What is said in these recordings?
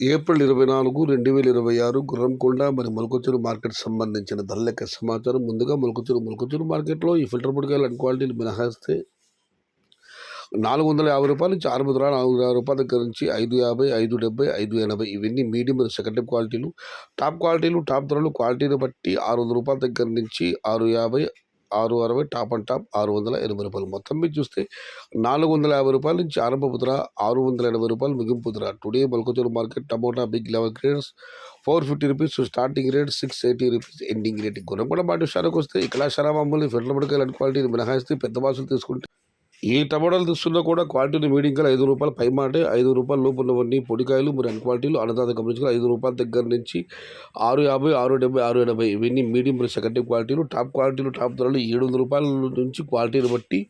April 24, 2026 Gurramkonda మరి మొలకచూరు market సంబంధించిన ధరల లెక్క సమాచారం. ముందుగా మొలకచూరు మార్కెట్లో ఈ ఫిల్టర్ పొడికాయలు అన్ని క్వాలిటీలు మినహాయిస్తే రూ. 450 నుంచి రూ. 450 దగ్గర నుంచి 550, 570, 580 ఇవన్నీ మీడియం మరియు సెకండ్ టైప్ క్వాలిటీలు. టాప్ క్వాలిటీలు, టాప్ ధరలు క్వాలిటీని బట్టి రూ. 600 దగ్గర నుంచి 650, 660, టాప్ అండ్ టాప్ రూ. 680. మొత్తం మీద చూస్తే రూ. 450 నుంచి ఆరంభపు ధర, రూ. 680 ముగింపు ధర. Today Molakachuru market tomato big level grades ₹450 starting rate, ₹680 ending rate. గుణపడ మాట విషయానికి వస్తే ఇక్కడ శరామామూలు ఫిల్టర్ పొడికాయలు క్వాలిటీని మినహాయిస్తే పెద్ద బాసులు తీసుకుంటే ఏ టమాటాలు తీసుకున్నా కూడా క్వాలిటీని మీడియం కాయలు ₹5 పై మాటే, ₹5 లోపు ఉన్నవన్నీ పొడికాయలు మరి అన్ని క్వాలిటీలు అన్నదాత గమనించుకుని ₹5 దగ్గర నుంచి 650, 670, 680 ఇవన్నీ మీడియం మరియు సెకండ్ టైప్ క్వాలిటీలు. టాప్ క్వాలిటీలు, టాప్ ధరలు ₹700 నుంచి క్వాలిటీని బట్టి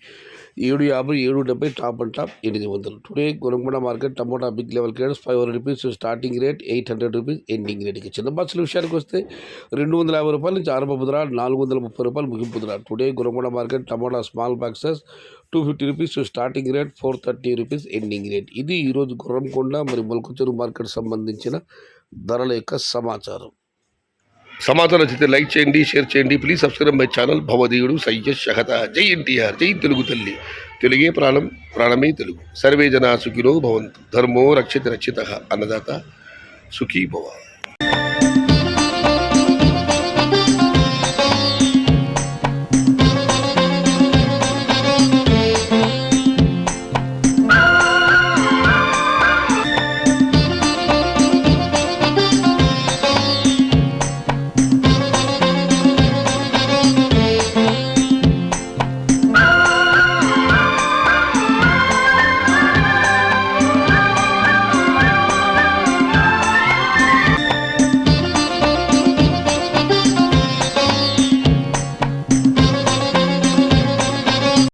750, 770, టాప్ అండ్ టాప్ 800. టుడే గుణపడ market tomato big level grades ₹500 starting rate, ₹800 ending రేట్కి. చిన్న బాక్సుల విషయానికి వస్తే ₹250 నుంచి ఆరంభపు ధర, ₹430 ముగింపు ధర. టుడే గుణపడ market tomato small boxes ₹250 starting rate, ₹430 ending rate. ఇది ఈరోజు గుర్రంకొండ మరి మొలకచూరు మార్కెట్ సంబంధించిన ధరల యొక్క సమాచారం నచ్చితే లైక్ చేయండి, షేర్ చేయండి. Please subscribe my channel. భవదీయుడు సయ్యద్ షహత. జై ఎన్టీఆర్, జై తెలుగు తల్లి. తెలుగే ప్రాణం, ప్రాణమే తెలుగు. సర్వే జనా సుఖినో భవంతు. ధర్మో రక్షిత రక్షిత. అన్నదాత సుఖీ భవ.